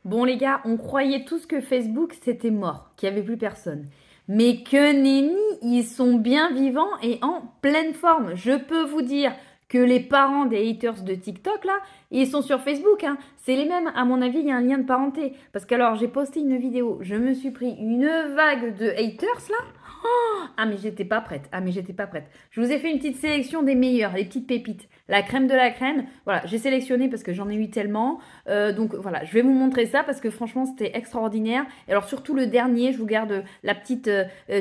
Bon les gars, on croyait tous que Facebook c'était mort, qu'il n'y avait plus personne. Mais que nenni, ils sont bien vivants et en pleine forme. Je peux vous dire que les parents des haters de TikTok là, ils sont sur Facebook, hein. C'est les mêmes. À mon avis, il y a un lien de parenté. Parce qu'alors, j'ai posté une vidéo, je me suis pris une vague de haters là. Ah mais j'étais pas prête. Ah mais j'étais pas prête. Je vous ai fait une petite sélection des meilleurs, les petites pépites. La crème de la crème. Voilà, j'ai sélectionné parce que j'en ai eu tellement. Donc voilà, je vais vous montrer ça parce que franchement c'était extraordinaire. Et alors surtout le dernier, je vous garde la petite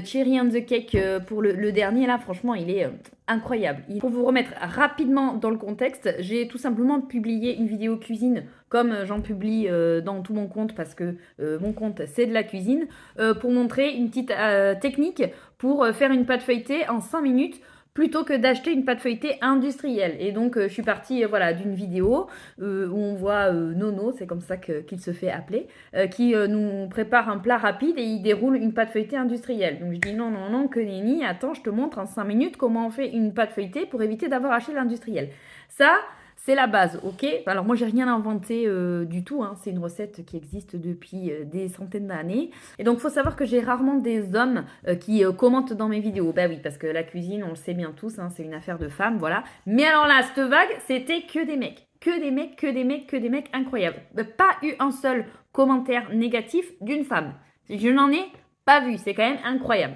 cherry on the cake pour le dernier là. Franchement, il est incroyable. Pour vous remettre rapidement dans le contexte, j'ai tout simplement publié une vidéo cuisine comme j'en publie dans tout mon compte parce que mon compte c'est de la cuisine pour montrer une petite technique pour faire une pâte feuilletée en 5 minutes plutôt que d'acheter une pâte feuilletée industrielle. Et donc, je suis partie voilà, d'une vidéo où on voit Nono, c'est comme ça qu'il se fait appeler, qui nous prépare un plat rapide et il déroule une pâte feuilletée industrielle. Donc, je dis non, non, non, que nenni, attends, je te montre en 5 minutes comment on fait une pâte feuilletée pour éviter d'avoir acheté l'industriel. Ça, c'est la base, ok? Alors moi, j'ai rien inventé du tout, hein. C'est une recette qui existe depuis des centaines d'années. Et donc, il faut savoir que j'ai rarement des hommes qui commentent dans mes vidéos. Bah oui, parce que la cuisine, on le sait bien tous, hein, c'est une affaire de femmes, voilà. Mais alors là, cette vague, c'était que des mecs. Que des mecs, que des mecs, que des mecs incroyables. Pas eu un seul commentaire négatif d'une femme. Je n'en ai pas vu, c'est quand même incroyable.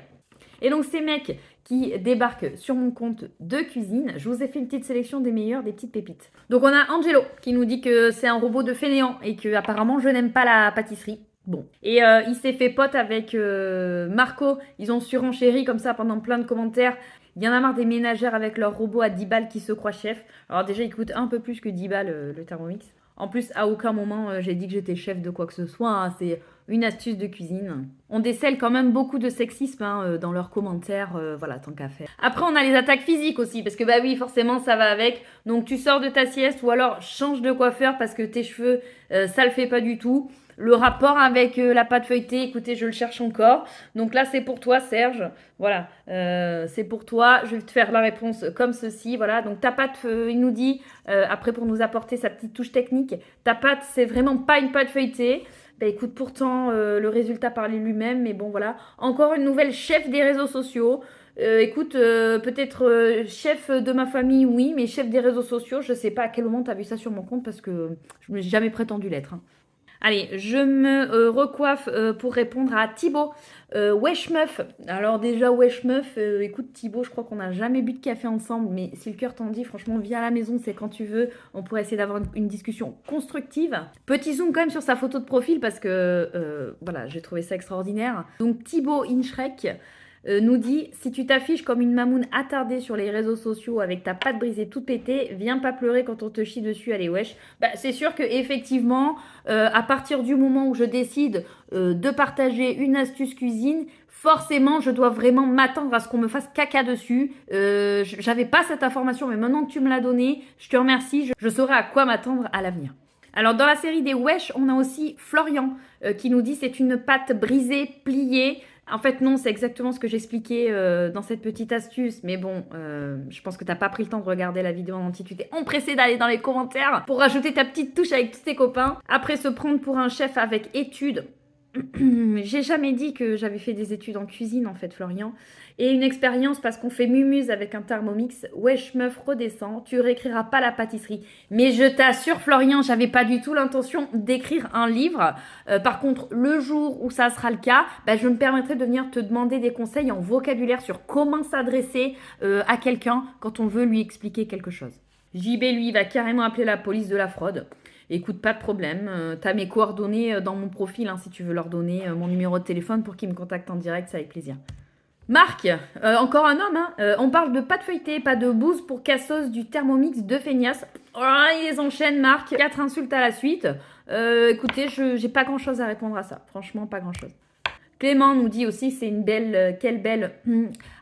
Et donc ces mecs qui débarquent sur mon compte de cuisine, je vous ai fait une petite sélection des meilleurs, des petites pépites. Donc on a Angelo qui nous dit que c'est un robot de fainéant et que apparemment je n'aime pas la pâtisserie. Bon. Et il s'est fait pote avec Marco. Ils ont surenchéri comme ça pendant plein de commentaires. Il y en a marre des ménagères avec leur robot à 10 balles qui se croient chef. Alors déjà, il coûte un peu plus que 10 balles le Thermomix. En plus, à aucun moment, j'ai dit que j'étais chef de quoi que ce soit, hein. C'est une astuce de cuisine. On décèle quand même beaucoup de sexisme hein, dans leurs commentaires, voilà, tant qu'à faire. Après, on a les attaques physiques aussi, parce que bah oui, forcément, ça va avec. Donc, tu sors de ta sieste ou alors change de coiffeur parce que tes cheveux, ça le fait pas du tout. Le rapport avec la pâte feuilletée, écoutez, je le cherche encore. Donc là, c'est pour toi, Serge. Voilà, c'est pour toi. Je vais te faire la réponse comme ceci. Voilà, donc ta pâte, il nous dit, après pour nous apporter sa petite touche technique, ta pâte, c'est vraiment pas une pâte feuilletée. Bah écoute, pourtant, le résultat parlait lui-même. Mais bon, voilà. Encore une nouvelle chef des réseaux sociaux. Écoute, peut-être chef de ma famille, oui, mais chef des réseaux sociaux, je sais pas à quel moment tu as vu ça sur mon compte parce que je n'ai jamais prétendu l'être, hein. Allez, je me recoiffe pour répondre à Thibaut. Wesh meuf. Alors déjà, wesh meuf, écoute Thibaut, je crois qu'on n'a jamais bu de café ensemble, mais si le cœur t'en dit, franchement, viens à la maison, c'est quand tu veux. On pourrait essayer d'avoir une discussion constructive. Petit zoom quand même sur sa photo de profil parce que, voilà, j'ai trouvé ça extraordinaire. Donc Thibaut Inschrek nous dit si tu t'affiches comme une mamoune attardée sur les réseaux sociaux avec ta patte brisée toute pétée, viens pas pleurer quand on te chie dessus, allez wesh. Bah, c'est sûr que effectivement, à partir du moment où je décide de partager une astuce cuisine, forcément, je dois vraiment m'attendre à ce qu'on me fasse caca dessus. J'avais pas cette information, mais maintenant que tu me l'as donnée, je te remercie. Je saurai à quoi m'attendre à l'avenir. Alors dans la série des wesh, on a aussi Florian qui nous dit c'est une pâte brisée, pliée. En fait, non, c'est exactement ce que j'expliquais dans cette petite astuce. Mais bon, je pense que t'as pas pris le temps de regarder la vidéo en entier. Tu t'es empressé d'aller dans les commentaires pour rajouter ta petite touche avec tous tes copains. Après, se prendre pour un chef avec études. J'ai jamais dit que j'avais fait des études en cuisine en fait, Florian. Et une expérience parce qu'on fait mumuse avec un Thermomix. Wesh meuf, redescends, tu réécriras pas la pâtisserie. Mais je t'assure, Florian, j'avais pas du tout l'intention d'écrire un livre. Par contre, le jour où ça sera le cas, bah, je me permettrai de venir te demander des conseils en vocabulaire sur comment s'adresser à quelqu'un quand on veut lui expliquer quelque chose. JB, lui, va carrément appeler la police de la fraude. Écoute, pas de problème. T'as mes coordonnées dans mon profil, hein, si tu veux leur donner mon numéro de téléphone pour qu'ils me contactent en direct, c'est avec plaisir. Marc, encore un homme, hein. On parle de pâte feuilletée, pas de bouse pour cassos du Thermomix de feignasse. Oh, il les enchaîne, Marc. 4 insultes à la suite. Écoutez, j'ai pas grand chose à répondre à ça. Franchement, pas grand chose. Clément nous dit aussi c'est une belle, quelle belle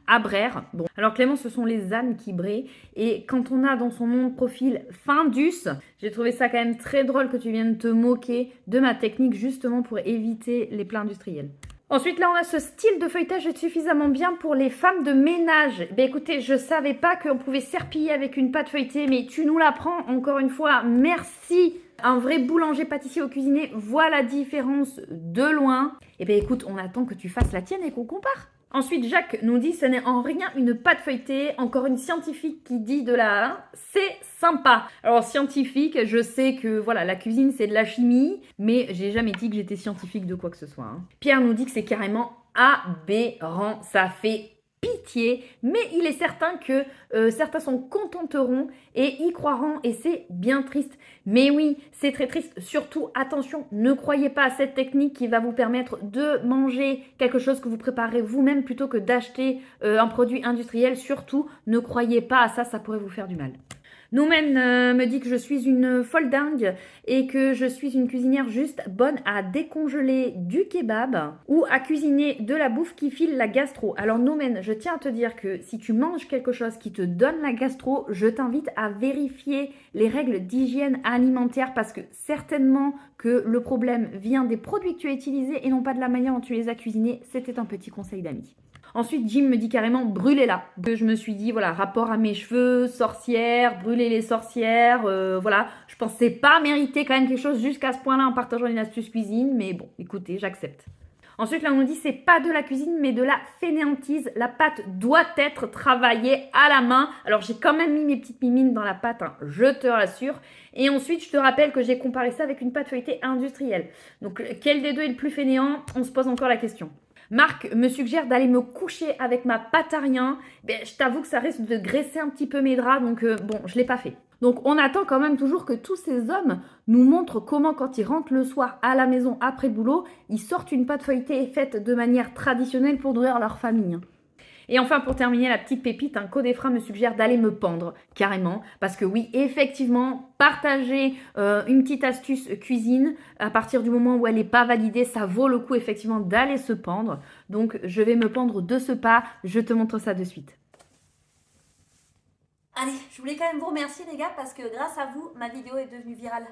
abraire. Bon, alors Clément, ce sont les ânes qui braient. Et quand on a dans son nom de profil Findus, j'ai trouvé ça quand même très drôle que tu viennes te moquer de ma technique justement pour éviter les plats industriels. Ensuite, là, on a ce style de feuilletage suffisamment bien pour les femmes de ménage. Ben écoutez, je savais pas qu'on pouvait serpiller avec une pâte feuilletée, mais tu nous l'apprends encore une fois. Merci. Un vrai boulanger pâtissier au cuisinier voit la différence de loin. Et ben écoute, on attend que tu fasses la tienne et qu'on compare. Ensuite, Jacques nous dit ce n'est en rien une pâte feuilletée, encore une scientifique qui dit de la 1, c'est sympa. Alors scientifique, je sais que voilà, la cuisine c'est de la chimie, mais j'ai jamais dit que j'étais scientifique de quoi que ce soit. Hein. Pierre nous dit que c'est carrément aberrant, ça fait pitié, mais il est certain que certains s'en contenteront et y croiront et c'est bien triste. Mais oui, c'est très triste. Surtout, attention, ne croyez pas à cette technique qui va vous permettre de manger quelque chose que vous préparez vous-même plutôt que d'acheter un produit industriel. Surtout, ne croyez pas à ça, ça pourrait vous faire du mal. Noumen me dit que je suis une folle dingue et que je suis une cuisinière juste bonne à décongeler du kebab ou à cuisiner de la bouffe qui file la gastro. Alors Noumen, je tiens à te dire que si tu manges quelque chose qui te donne la gastro, je t'invite à vérifier les règles d'hygiène alimentaire parce que certainement que le problème vient des produits que tu as utilisés et non pas de la manière dont tu les as cuisinés. C'était un petit conseil d'amis. Ensuite, Jim me dit carrément brûlez-la. Je me suis dit, voilà, rapport à mes cheveux, sorcière, brûler les sorcières, voilà. Je pensais pas mériter quand même quelque chose jusqu'à ce point-là en partageant une astuce cuisine, mais bon, écoutez, j'accepte. Ensuite, là, on nous dit c'est pas de la cuisine, mais de la fainéantise. La pâte doit être travaillée à la main. Alors, j'ai quand même mis mes petites mimines dans la pâte, hein, je te rassure. Et ensuite, je te rappelle que j'ai comparé ça avec une pâte feuilletée industrielle. Donc, quel des deux est le plus fainéant? On se pose encore la question. Marc me suggère d'aller me coucher avec ma pâte à rien. Ben, je t'avoue que ça risque de graisser un petit peu mes draps, donc bon, je ne l'ai pas fait. Donc on attend quand même toujours que tous ces hommes nous montrent comment quand ils rentrent le soir à la maison après le boulot, ils sortent une pâte feuilletée faite de manière traditionnelle pour nourrir leur famille. Et enfin, pour terminer, la petite pépite, un Codefra me suggère d'aller me pendre, carrément. Parce que oui, effectivement, partager une petite astuce cuisine, à partir du moment où elle n'est pas validée, ça vaut le coup, effectivement, d'aller se pendre. Donc, je vais me pendre de ce pas. Je te montre ça de suite. Allez, je voulais quand même vous remercier les gars parce que grâce à vous, ma vidéo est devenue virale.